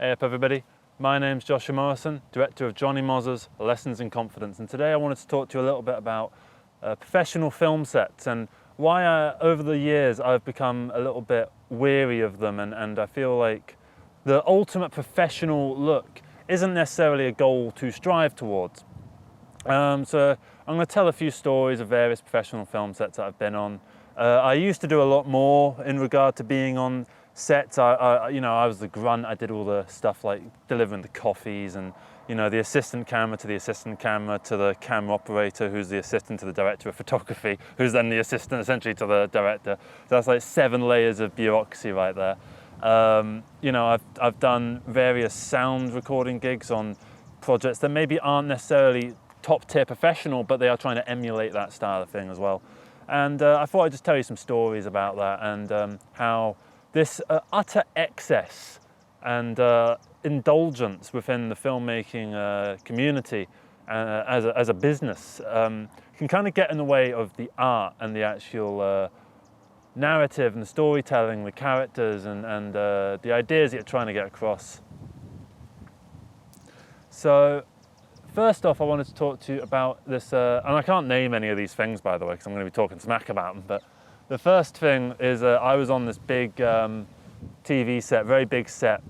Hey up everybody, my name's Joshua Morrison, director of Johnny Moz's Lessons in Confidence, and today I wanted to talk to you a little bit about professional film sets and why over the years I've become a little bit weary of them, and I feel like the ultimate professional look isn't necessarily a goal to strive towards. So I'm going to tell a few stories of various professional film sets that I've been on. I used to do a lot more in regard to being on sets. I was the grunt. I did all the stuff like delivering the coffees and, the assistant camera to the assistant camera to the camera operator, who's the assistant to the director of photography, who's then the assistant essentially to the director. So that's like 7 layers of bureaucracy right there. I've done various sound recording gigs on projects that maybe aren't necessarily top tier professional, but they are trying to emulate that style of thing as well. And I thought I'd just tell you some stories about that and how this utter excess and indulgence within the filmmaking community as a business can kind of get in the way of the art and the actual narrative and the storytelling, the characters and the ideas that you're trying to get across. So first off, I wanted to talk to you about this, and I can't name any of these things, by the way, because I'm going to be talking smack about them, but the first thing is I was on this big TV set, very big set.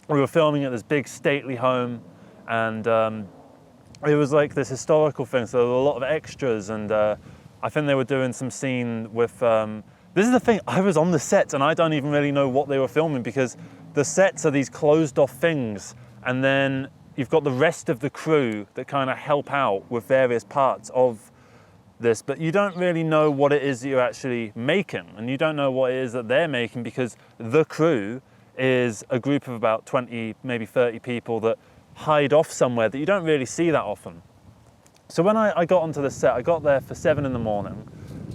We were filming at this big stately home, and it was like this historical thing, so there were a lot of extras, and I think they were doing some scene with, this is the thing, I was on the sets, and I don't even really know what they were filming, because the sets are these closed off things, and then you've got the rest of the crew that kind of help out with various parts of this, but you don't really know what it is that you're actually making, and you don't know what it is that they're making, because the crew is a group of about 20, maybe 30 people that hide off somewhere that you don't really see that often. So when I got onto the set, I got there for 7 in the morning,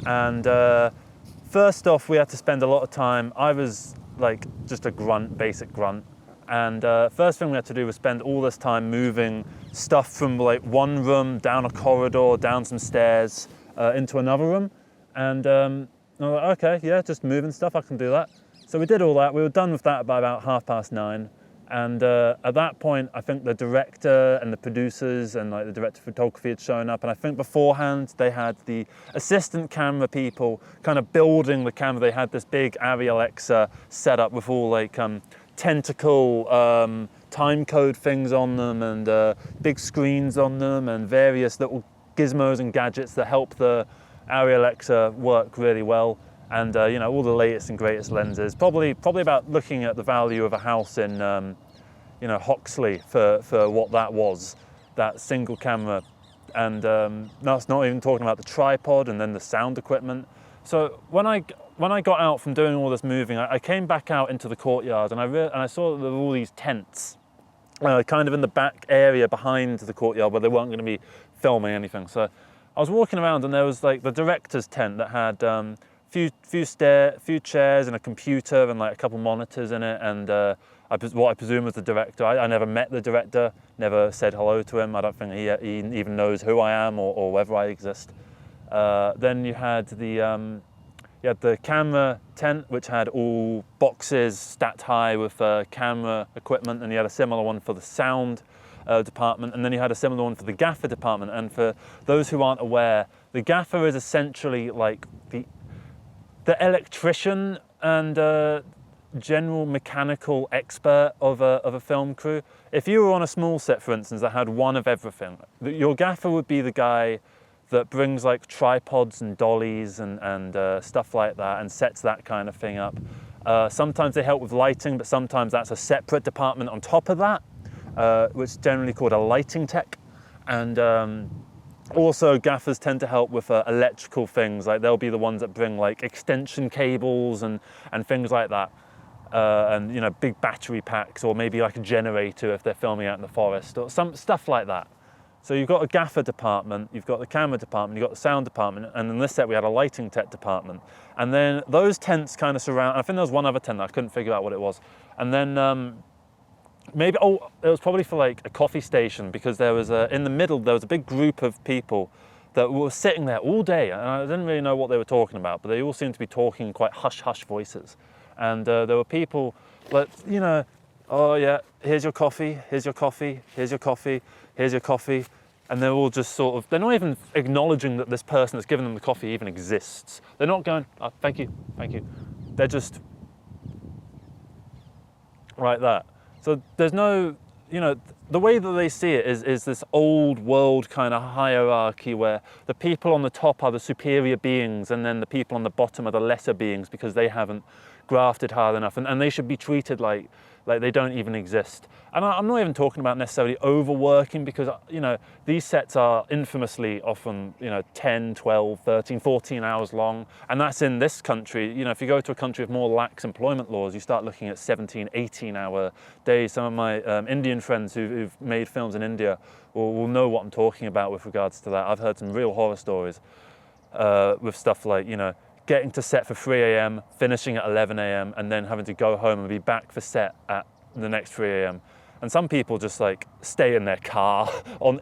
and first off, we had to spend a lot of time. I was like just a grunt, basic grunt. And first thing we had to do was spend all this time moving stuff from like one room down a corridor, down some stairs, into another room. And I was like, okay, yeah, just moving stuff, I can do that. So we did all that. We were done with that by about 9:30. And at that point, I think the director and the producers and like the director of photography had shown up. And I think beforehand, they had the assistant camera people kind of building the camera. They had this big Arri Alexa set up with all like tentacle time code things on them and big screens on them and various little gizmos and gadgets that help the Arri Alexa work really well, and all the latest and greatest lenses, probably about looking at the value of a house in Hoxley for what that was, that single camera, and that's not even talking about the tripod and then the sound equipment. So when I got out from doing all this moving, I came back out into the courtyard, and I saw that there were all these tents, kind of in the back area behind the courtyard where they weren't going to be filming anything. So I was walking around, and there was like the director's tent that had few chairs and a computer and like a couple monitors in it, and what I presume was the director. I never met the director, never said hello to him. I don't think he even knows who I am or whether I exist. Then you had the camera tent, which had all boxes stacked high with camera equipment, and you had a similar one for the sound department, and then you had a similar one for the gaffer department. And for those who aren't aware, the gaffer is essentially like the electrician and general mechanical expert of a film crew. If you were on a small set, for instance, that had one of everything, your gaffer would be the guy that brings like tripods and dollies and stuff like that and sets that kind of thing up. Sometimes they help with lighting, but sometimes that's a separate department on top of that, which is generally called a lighting tech. And also gaffers tend to help with electrical things, like they'll be the ones that bring like extension cables and things like that. And big battery packs, or maybe like a generator if they're filming out in the forest, or some stuff like that. So you've got a gaffer department, you've got the camera department, you've got the sound department, and in this set we had a lighting tech department. And then those tents kind of surround, I think there was one other tent that I couldn't figure out what it was. And then it was probably for like a coffee station, because there was in the middle, there was a big group of people that were sitting there all day, and I didn't really know what they were talking about, but they all seemed to be talking in quite hush-hush voices. And there were people, but oh yeah, here's your coffee, here's your coffee, here's your coffee, here's your coffee. And they're all just sort of, they're not even acknowledging that this person that's giving them the coffee even exists. They're not going, oh, thank you, thank you. They're just like that. So there's no, you know, the way that they see it is this old world kind of hierarchy where the people on the top are the superior beings and then the people on the bottom are the lesser beings because they haven't grafted hard enough, and they should be treated like they don't even exist. And I'm not even talking about necessarily overworking, because, you know, these sets are infamously often, you know, 10, 12, 13, 14 hours long. And that's in this country. You know, if you go to a country with more lax employment laws, you start looking at 17, 18-hour days. Some of my Indian friends who've made films in India will know what I'm talking about with regards to that. I've heard some real horror stories with stuff like, you know, getting to set for 3 a.m, finishing at 11 a.m, and then having to go home and be back for set at the next 3 a.m. And some people just like stay in their car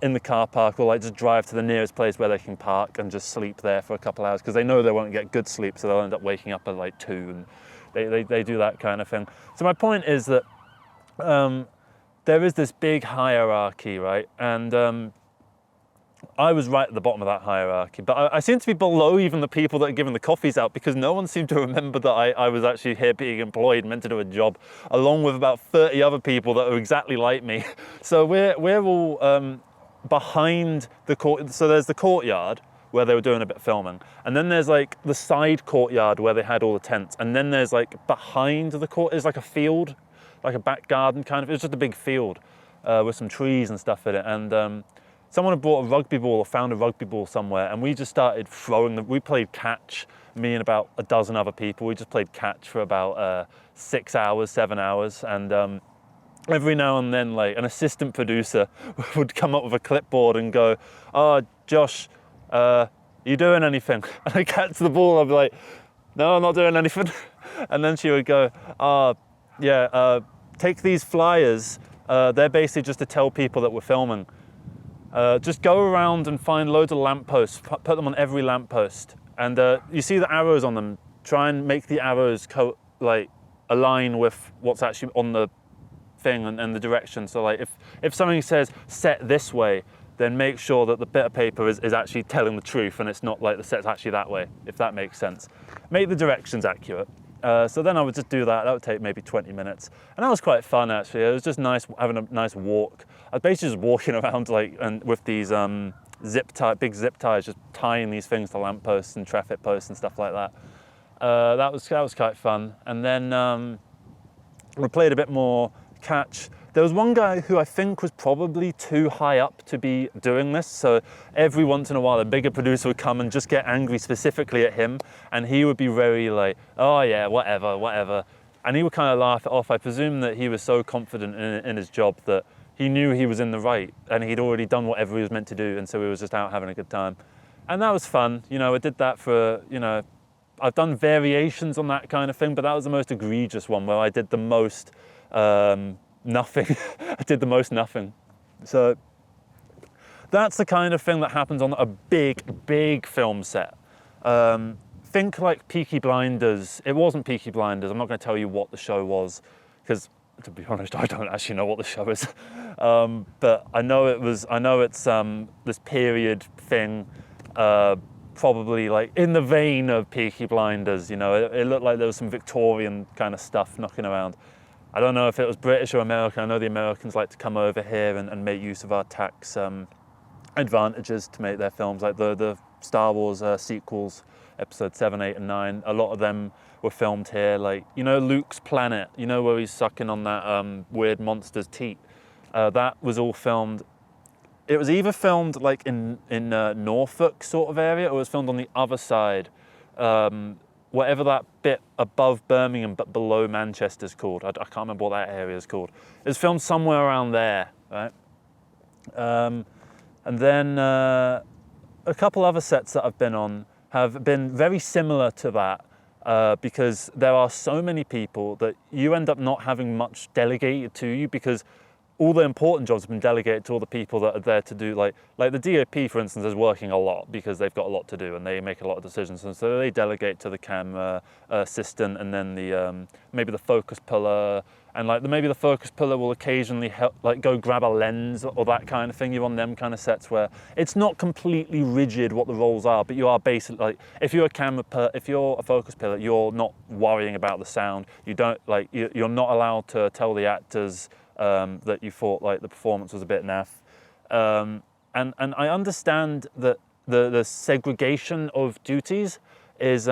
in the car park, or like just drive to the nearest place where they can park and just sleep there for a couple hours because they know they won't get good sleep, so they'll end up waking up at like 2, and they do that kind of thing. So my point is that there is this big hierarchy, right? And I was right at the bottom of that hierarchy, but I seem to be below even the people that are giving the coffees out, because no one seemed to remember that I was actually here being employed, meant to do a job, along with about 30 other people that are exactly like me. So we're all behind the court. So there's the courtyard where they were doing a bit of filming, and then there's like the side courtyard where they had all the tents, and then there's like behind the court is like a field, like a back garden kind of. It's just a big field with some trees and stuff in it, and someone had brought a rugby ball or found a rugby ball somewhere, and we just started throwing them. We played catch, me and about a dozen other people. We just played catch for about 6 hours, 7 hours, and every now and then, like, an assistant producer would come up with a clipboard and go, "Oh, Josh, you doing anything?" And I catch the ball, I'd be like, "No, I'm not doing anything." And then she would go, "Oh, yeah, take these flyers. They're basically just to tell people that we're filming. Just go around and find loads of lampposts, put them on every lamppost, and you see the arrows on them. Try and make the arrows align with what's actually on the thing and the direction. So like if something says set this way, then make sure that the bit of paper is actually telling the truth, and it's not like the set's actually that way, if that makes sense. Make the directions accurate." So then I would just do that. That would take maybe 20 minutes. And that was quite fun, actually. It was just nice having a nice walk. I was basically just walking around and with these big zip ties, just tying these things to lampposts and traffic posts and stuff like that. That was quite fun. And then we played a bit more catch. There was one guy who I think was probably too high up to be doing this, so every once in a while a bigger producer would come and just get angry specifically at him, and he would be very like, "Oh yeah, whatever," and he would kind of laugh it off. I presume that he was so confident in his job that he knew he was in the right, and he'd already done whatever he was meant to do, and so he was just out having a good time. And that was fun. You know, I did that for, you know, I've done variations on that kind of thing, but that was the most egregious one, where I did the most nothing. I did the most nothing. So that's the kind of thing that happens on a big film set. Think like Peaky Blinders. It wasn't Peaky Blinders. I'm not going to tell you what the show was, because to be honest, I don't actually know what the show is. But I know it's this period thing, probably like in the vein of Peaky Blinders. You know, it looked like there was some Victorian kind of stuff knocking around. I don't know if it was British or American. I know the Americans like to come over here and make use of our tax advantages to make their films, like the Star Wars sequels, episode 7, 8, and 9. A lot of them were filmed here. Like, you know, Luke's planet, you know, where he's sucking on that weird monster's teat. That was all filmed. It was either filmed like in Norfolk sort of area, or it was filmed on the other side. Whatever that bit above Birmingham but below Manchester is called. I can't remember what that area is called. It was filmed somewhere around there, right? And then a couple other sets that I've been on have been very similar to that, because there are so many people that you end up not having much delegated to you, because all the important jobs have been delegated to all the people that are there to do, like the DOP, for instance, is working a lot because they've got a lot to do and they make a lot of decisions, and so they delegate to the camera assistant, and then the maybe the focus puller and like maybe the focus puller will occasionally help, like go grab a lens or that kind of thing. You're on them kind of sets where it's not completely rigid what the roles are, but you are basically like, if you're a focus pillar, you're not worrying about the sound. You don't like, you're not allowed to tell the actors that you thought like the performance was a bit naff. And I understand that the segregation of duties is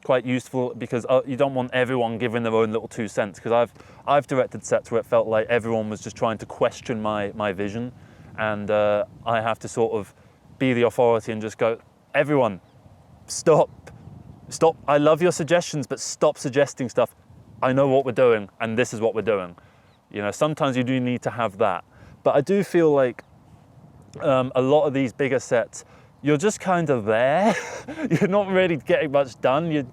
quite useful, because you don't want everyone giving their own little 2 cents, because I've directed sets where it felt like everyone was just trying to question my vision, and I have to sort of be the authority and just go, everyone, stop, I love your suggestions, but stop suggesting stuff. I know what we're doing, and this is what we're doing. You know, sometimes you do need to have that, but I do feel like a lot of these bigger sets, you're just kind of there. You're not really getting much done. And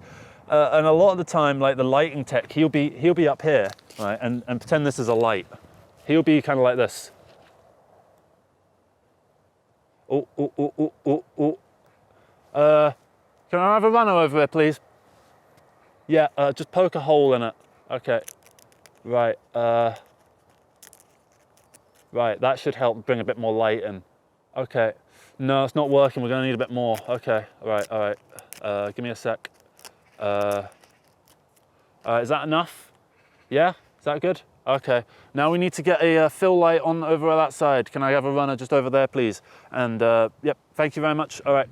a lot of the time, like the lighting tech, he'll be up here, right? And pretend this is a light. He'll be kind of like this. Oh. Can I have a runner over here, please? Yeah, just poke a hole in it. Okay. Right. Right, that should help bring a bit more light in. Okay. No, it's not working. We're going to need a bit more. Okay. All right. Give me a sec. Is that enough? Yeah? Is that good? Okay. Now we need to get a fill light on over that side. Can I have a runner just over there, please? And yep, thank you very much. All right.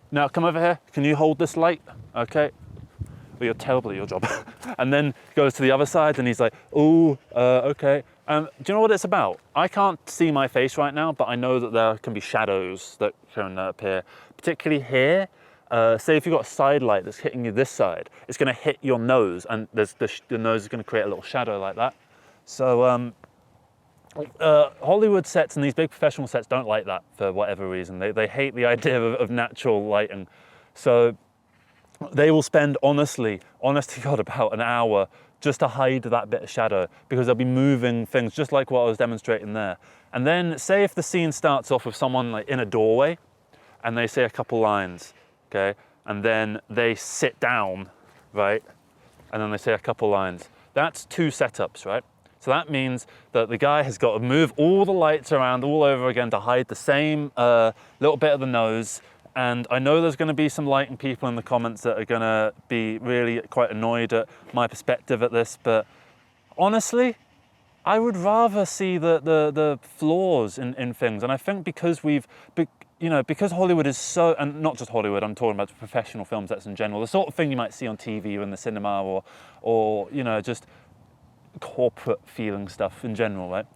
Now come over here. Can you hold this light? Okay. Well, you're terrible at your job. And then goes to the other side and he's like, ooh, okay. Do you know what it's about? I can't see my face right now, but I know that there can be shadows that can appear, particularly here. Say if you've got a side light that's hitting you this side, it's going to hit your nose, and the nose is going to create a little shadow like that. So Hollywood sets and these big professional sets don't like that for whatever reason. They hate the idea of natural lighting. So they will spend, honest to God, about an hour just to hide that bit of shadow, because they'll be moving things just like what I was demonstrating there. And then say if the scene starts off with someone like in a doorway and they say a couple lines, okay, and then they sit down, right, and then they say a couple lines. That's 2 setups, right? So that means that the guy has got to move all the lights around all over again to hide the same little bit of the nose. And I know there's going to be some lighting people in the comments that are going to be really quite annoyed at my perspective at this, but honestly, I would rather see the flaws in things. And I think because because Hollywood is so, and not just Hollywood, I'm talking about professional film sets in general, the sort of thing you might see on TV or in the cinema, or just corporate feeling stuff in general, right?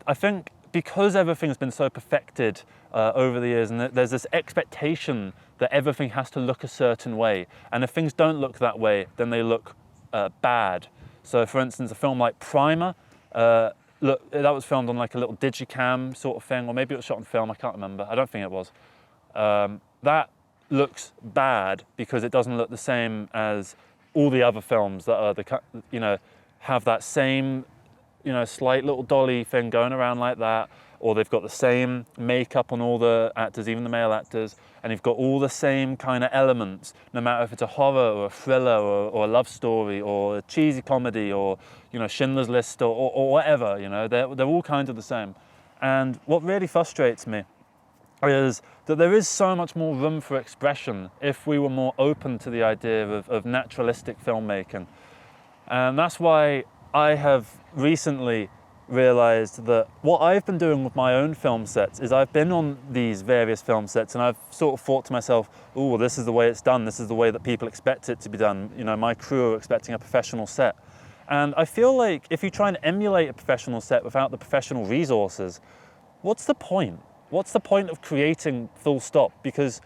I think because everything's been so perfected over the years, and there's this expectation that everything has to look a certain way, and if things don't look that way, then they look bad. So for instance, a film like Primer, look, that was filmed on like a little digicam sort of thing, or maybe it was shot on film, I can't remember. I don't think it was. That looks bad because it doesn't look the same as all the other films that are have that same slight little dolly thing going around like that, or they've got the same makeup on all the actors, even the male actors, and you've got all the same kind of elements, no matter if it's a horror or a thriller or a love story or a cheesy comedy or Schindler's List or whatever. They're all kind of the same. And what really frustrates me is that there is so much more room for expression if we were more open to the idea of naturalistic filmmaking. And that's why I have recently realized that what I've been doing with my own film sets is I've been on these various film sets and I've sort of thought to myself, oh, this is the way it's done, this is the way that people expect it to be done. My crew are expecting a professional set. And I feel like if you try and emulate a professional set without the professional resources, what's the point? What's the point of creating full stop? Because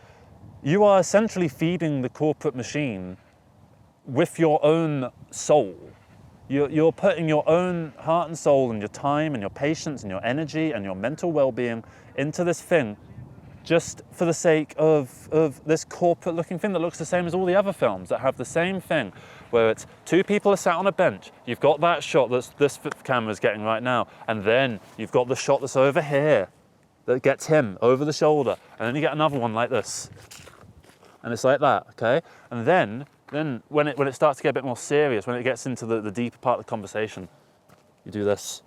you are essentially feeding the corporate machine with your own soul. You're putting your own heart and soul and your time and your patience and your energy and your mental well-being into this thing just for the sake of this corporate looking thing that looks the same as all the other films that have the same thing, where it's 2 people are sat on a bench. You've got that shot that this camera's getting right now, and then you've got the shot that's over here that gets him over the shoulder, and then you get another one like this. And it's like that, okay? And then when it starts to get a bit more serious, when it gets into the deeper part of the conversation, You do this.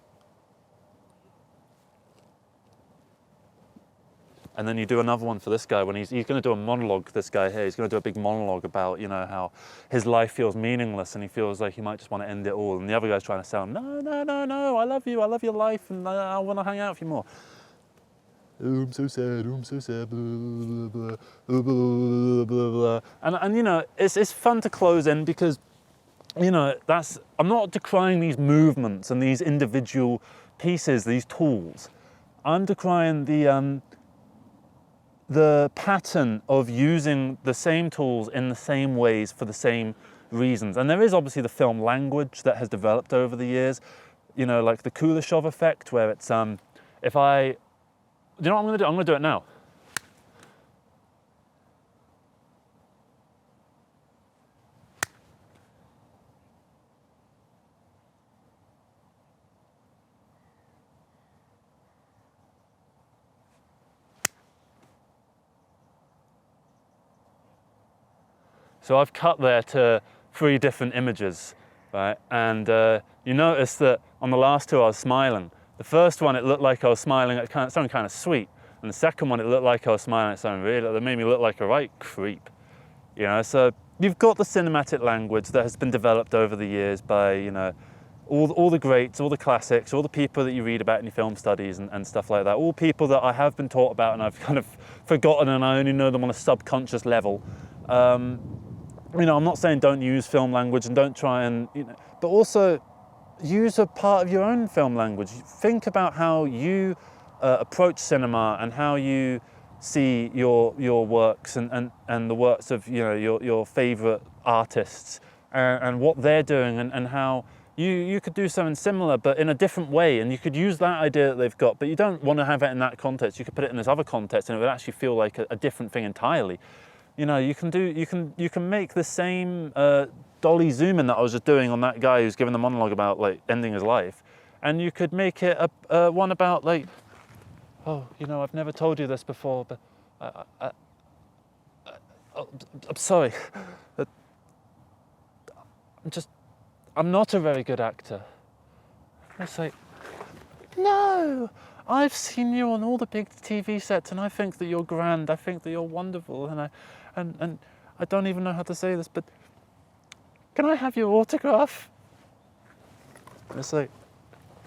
And then you do another one for this guy when he's going to do a monologue, this guy here. He's going to do a big monologue about, you know, how his life feels meaningless and he feels like he might just want to end it all. And the other guy's trying to sound, no, I love you, I love your life, and I want to hang out with you more. Oh, I'm so sad, blah, blah, blah, blah, blah, blah. And you know, it's fun to close in because, you know, I'm not decrying these movements and these individual pieces, these tools. I'm decrying the pattern of using the same tools in the same ways for the same reasons. And there is obviously the film language that has developed over the years, you know, like the Kuleshov effect, where it's, do you know what I'm going to do? I'm going to do it now. So I've cut there to 3 different images, right? And you notice that on the last 2 I was smiling. The first one, it looked like I was smiling at something kind of sweet. And the second one, it looked like I was smiling at something really, that made me look like a right creep. You know, so you've got the cinematic language that has been developed over the years by, you know, all the greats, all the classics, all the people that you read about in your film studies and stuff like that. All people that I have been taught about and I've kind of forgotten and I only know them on a subconscious level. You know, I'm not saying don't use film language and don't try and, you know, but also use a part of your own film language. Think about how you approach cinema and how you see your works and the works of, you know, your favorite artists and what they're doing and how you could do something similar but in a different way, and you could use that idea that they've got, but you don't want to have it in that context. You could put it in this other context and it would actually feel like a different thing entirely. You know, you can make the same dolly zoom in that I was just doing on that guy who's giving the monologue about like ending his life, and you could make it a one about like, oh, you know, I've never told you this before, but I'm sorry, I'm not a very good actor. It's like, no, I've seen you on all the big TV sets and I think that you're grand, I think that you're wonderful, and I don't even know how to say this, but can I have your autograph? And it's like,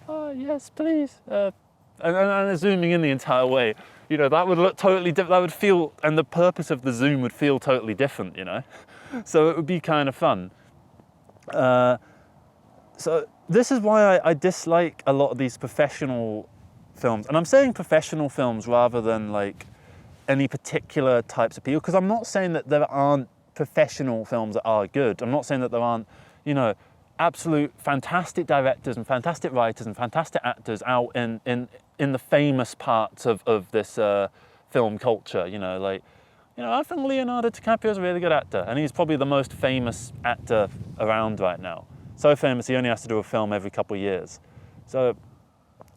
oh yes, please. And zooming in the entire way, you know, that would look totally different, that would feel, and the purpose of the zoom would feel totally different, you know? So it would be kind of fun. So this is why I dislike a lot of these professional films. And I'm saying professional films rather than like any particular types of people, because I'm not saying that there aren't professional films that are good. I'm not saying that there aren't, you know, absolute fantastic directors and fantastic writers and fantastic actors out in the famous parts of this film culture, you know, like, you know, I think Leonardo DiCaprio is a really good actor, and he's probably the most famous actor around right now. So famous, he only has to do a film every couple of years. So,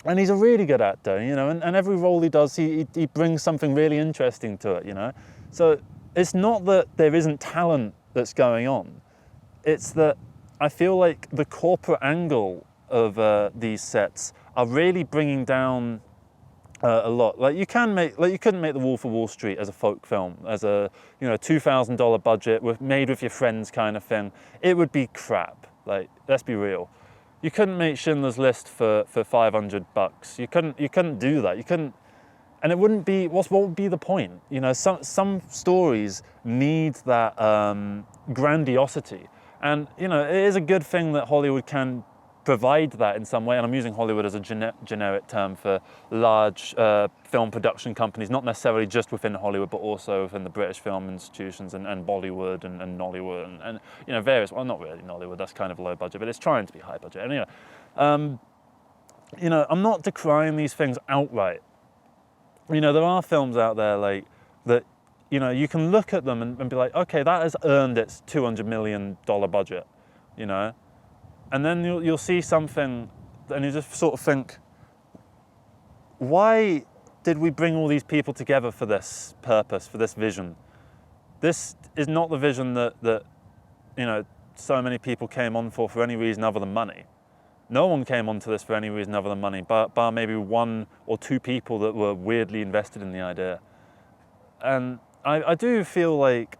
and he's a really good actor, you know, and every role he does, he brings something really interesting to it, you know. So it's not that there isn't talent that's going on. It's that I feel like the corporate angle of these sets are really bringing down a lot. Like you couldn't make The Wolf of Wall Street as a folk film, as a, you know, $2,000 budget, made with your friends kind of thing. It would be crap. Like, let's be real. You couldn't make Schindler's List for $500. You couldn't do that. You couldn't, and it wouldn't be. What would be the point? You know, some stories need that grandiosity, and you know, it is a good thing that Hollywood can provide that in some way. And I'm using Hollywood as a generic term for large film production companies, not necessarily just within Hollywood, but also within the British film institutions and Bollywood and Nollywood and you know, various, well, not really Nollywood, that's kind of low budget, but it's trying to be high budget. Anyway, you know, I'm not decrying these things outright. You know, there are films out there like that, you know, you can look at them and be like, okay, that has earned its $200 million budget, you know? And then you'll see something and you just sort of think, why did we bring all these people together for this purpose, for this vision? This is not the vision that you know, so many people came on for any reason other than money. no one came onto this for any reason other than money, bar maybe one or two people that were weirdly invested in the idea. And I do feel like,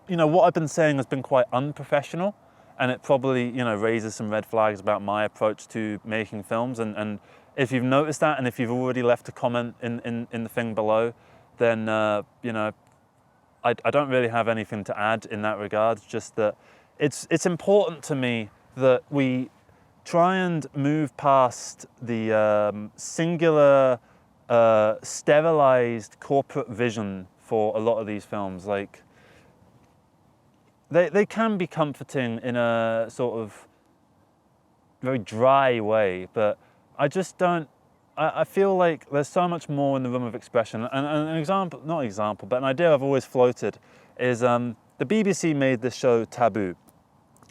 you know, what I've been saying has been quite unprofessional, and it probably, you know, raises some red flags about my approach to making films. And if you've noticed that, and if you've already left a comment in the thing below, then, you know, I don't really have anything to add in that regard. Just that it's important to me that we try and move past the singular, sterilized corporate vision for a lot of these films. Like, they can be comforting in a sort of very dry way, but I just don't. I feel like there's so much more in the room of expression. And an example, not example, but an idea I've always floated is the BBC made this show Taboo,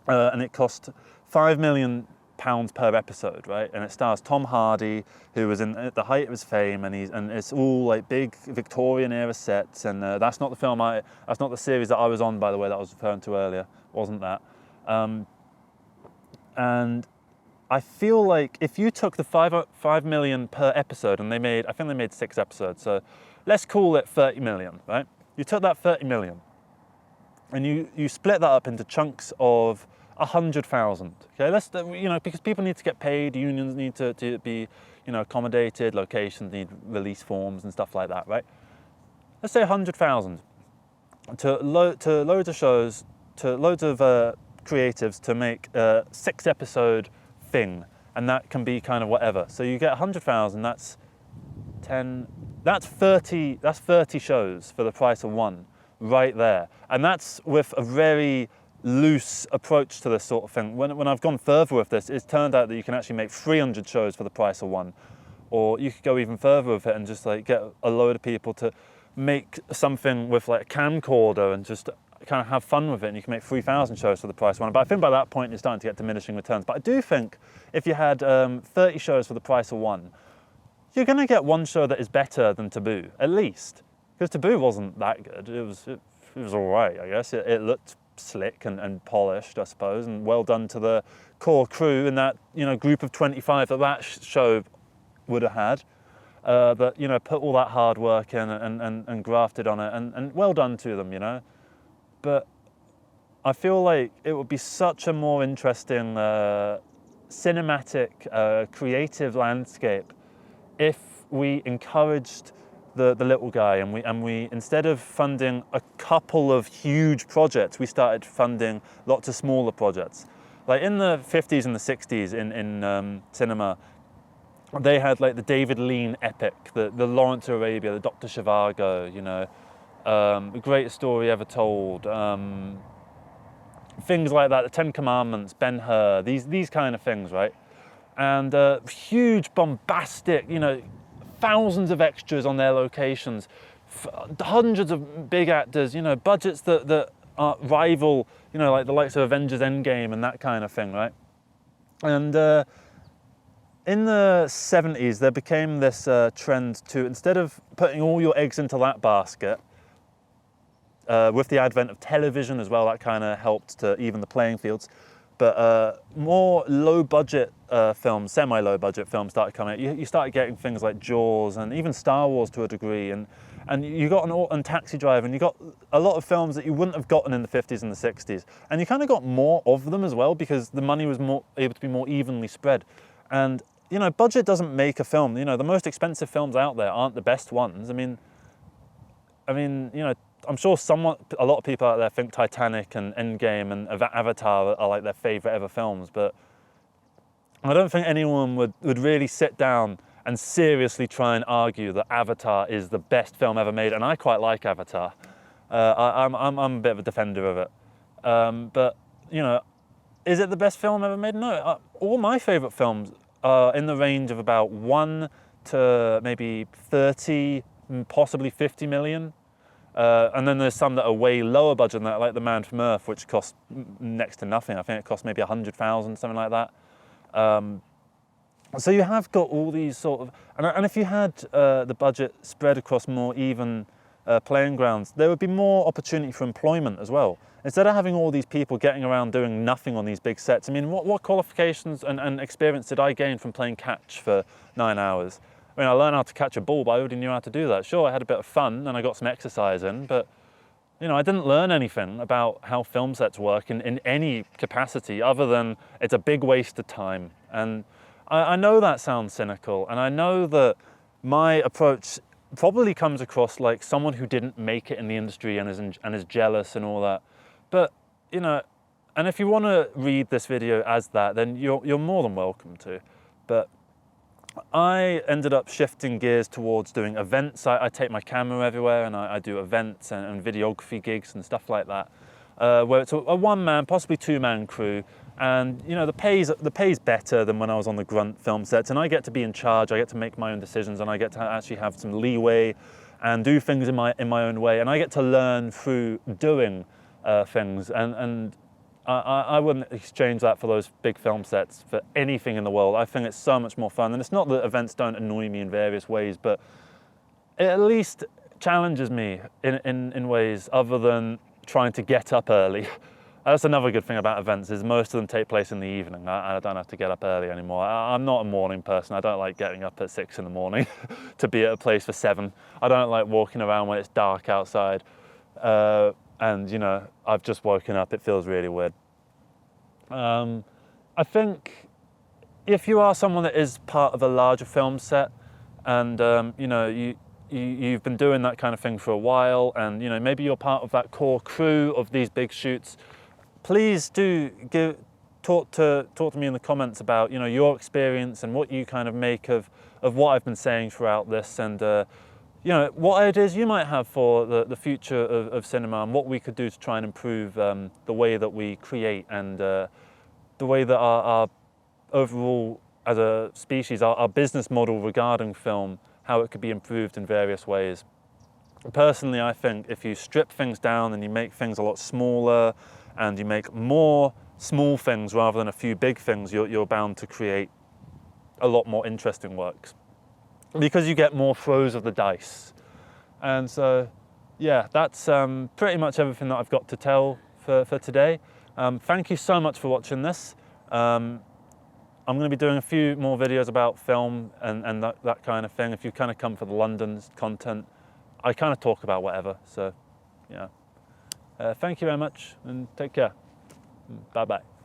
and it cost £5 million per episode, right? And it stars Tom Hardy, who was at the height of his fame, and it's all like big Victorian era sets. And that's not the series that I was on, by the way, that I was referring to earlier. Wasn't that? And I feel like if you took the 5 million per episode, and I think they made 6 episodes, so let's call it 30 million, right? You took that 30 million, and you split that up into chunks of 100,000. Okay, you know, because people need to get paid, unions need to be, you know, accommodated, locations need release forms and stuff like that, right? Let's say 100,000 to loads of shows, to loads of creatives to make a 6-episode thing, and that can be kind of whatever. So you get 100,000. That's 30 shows for the price of one, right there. And that's with a very loose approach to this sort of thing. When I've gone further with this, it's turned out that you can actually make 300 shows for the price of one, or you could go even further with it and just like get a load of people to make something with like a camcorder and just kind of have fun with it, and you can make 3,000 shows for the price of one. But I think by that point you're starting to get diminishing returns. But I do think if you had 30 shows for the price of one, you're going to get one show that is better than Taboo, at least. Because Taboo wasn't that good. It was all right, I guess. It looked slick and polished, I suppose, and well done to the core crew in that, you know, group of 25 that show would have had. That, you know, put all that hard work in and grafted on it, and well done to them, you know. But I feel like it would be such a more interesting cinematic, creative landscape if we encouraged the little guy, and we instead of funding a couple of huge projects, we started funding lots of smaller projects. Like in the 50s and the 60s in cinema, they had like the David Lean epic, the Lawrence of Arabia, the Dr. Zhivago, you know, the greatest story ever told, things like that, the Ten Commandments, Ben-Hur, these kind of things, right? And huge, bombastic, you know, thousands of extras on their locations, hundreds of big actors, you know, budgets that are rival, you know, like the likes of Avengers Endgame and that kind of thing, right? And in the 70s, there became this trend to, instead of putting all your eggs into that basket, with the advent of television as well, that kind of helped to even the playing fields. But more low-budget films, semi-low-budget films started coming out. You started getting things like Jaws and even Star Wars to a degree, and you got and Taxi Driver, and you got a lot of films that you wouldn't have gotten in the 50s and the 60s. And you kind of got more of them as well because the money was able to be more evenly spread. And, you know, budget doesn't make a film. You know, the most expensive films out there aren't the best ones. I mean, you know, I'm sure a lot of people out there think Titanic and Endgame and Avatar are like their favourite ever films, but I don't think anyone would really sit down and seriously try and argue that Avatar is the best film ever made, and I quite like Avatar. I'm a bit of a defender of it. But, you know, is it the best film ever made? No. All my favourite films are in the range of about 1 to maybe 30, possibly 50 million. And then there's some that are way lower budget than that, like The Man from Earth, which cost next to nothing. I think it cost maybe 100,000, something like that. So you have got all these sort of, and if you had the budget spread across more even playing grounds, there would be more opportunity for employment as well. Instead of having all these people getting around doing nothing on these big sets, I mean, what qualifications and experience did I gain from playing catch for 9 hours? I mean, I learned how to catch a ball, but I already knew how to do that. Sure, I had a bit of fun and I got some exercise in, but you know, I didn't learn anything about how film sets work in any capacity other than it's a big waste of time. And I know that sounds cynical, and I know that my approach probably comes across like someone who didn't make it in the industry and is jealous and all that. But, you know, and if you want to read this video as that, then you're more than welcome to. But I ended up shifting gears towards doing events. I take my camera everywhere and I do events and videography gigs and stuff like that, where it's a one-man, possibly two-man crew. And you know, the pay's better than when I was on the grunt film sets, and I get to be in charge. I get to make my own decisions, and I get to actually have some leeway and do things in my own way. And I get to learn through doing things. And I wouldn't exchange that for those big film sets for anything in the world. I think it's so much more fun. And it's not that events don't annoy me in various ways, but it at least challenges me in ways other than trying to get up early. That's another good thing about events, is most of them take place in the evening. I don't have to get up early anymore. I'm not a morning person. I don't like getting up at 6 in the morning to be at a place for 7. I don't like walking around when it's dark outside. And you know, I've just woken up, it feels really weird. I think if you are someone that is part of a larger film set and you know, you've been doing that kind of thing for a while, and you know, maybe you're part of that core crew of these big shoots, please do talk to me in the comments about, you know, your experience and what you kind of make of what I've been saying throughout this, and you know, what ideas you might have for the future of cinema and what we could do to try and improve the way that we create and the way that our overall, as a species, our business model regarding film, how it could be improved in various ways. Personally, I think if you strip things down and you make things a lot smaller and you make more small things rather than a few big things, you're bound to create a lot more interesting works, because you get more throws of the dice. And so, yeah, that's pretty much everything that I've got to tell for today. Thank you so much for watching this. I'm going to be doing a few more videos about film and that kind of thing. If you kind of come for the London content, I kind of talk about whatever. So, yeah. Thank you very much and take care. Bye-bye.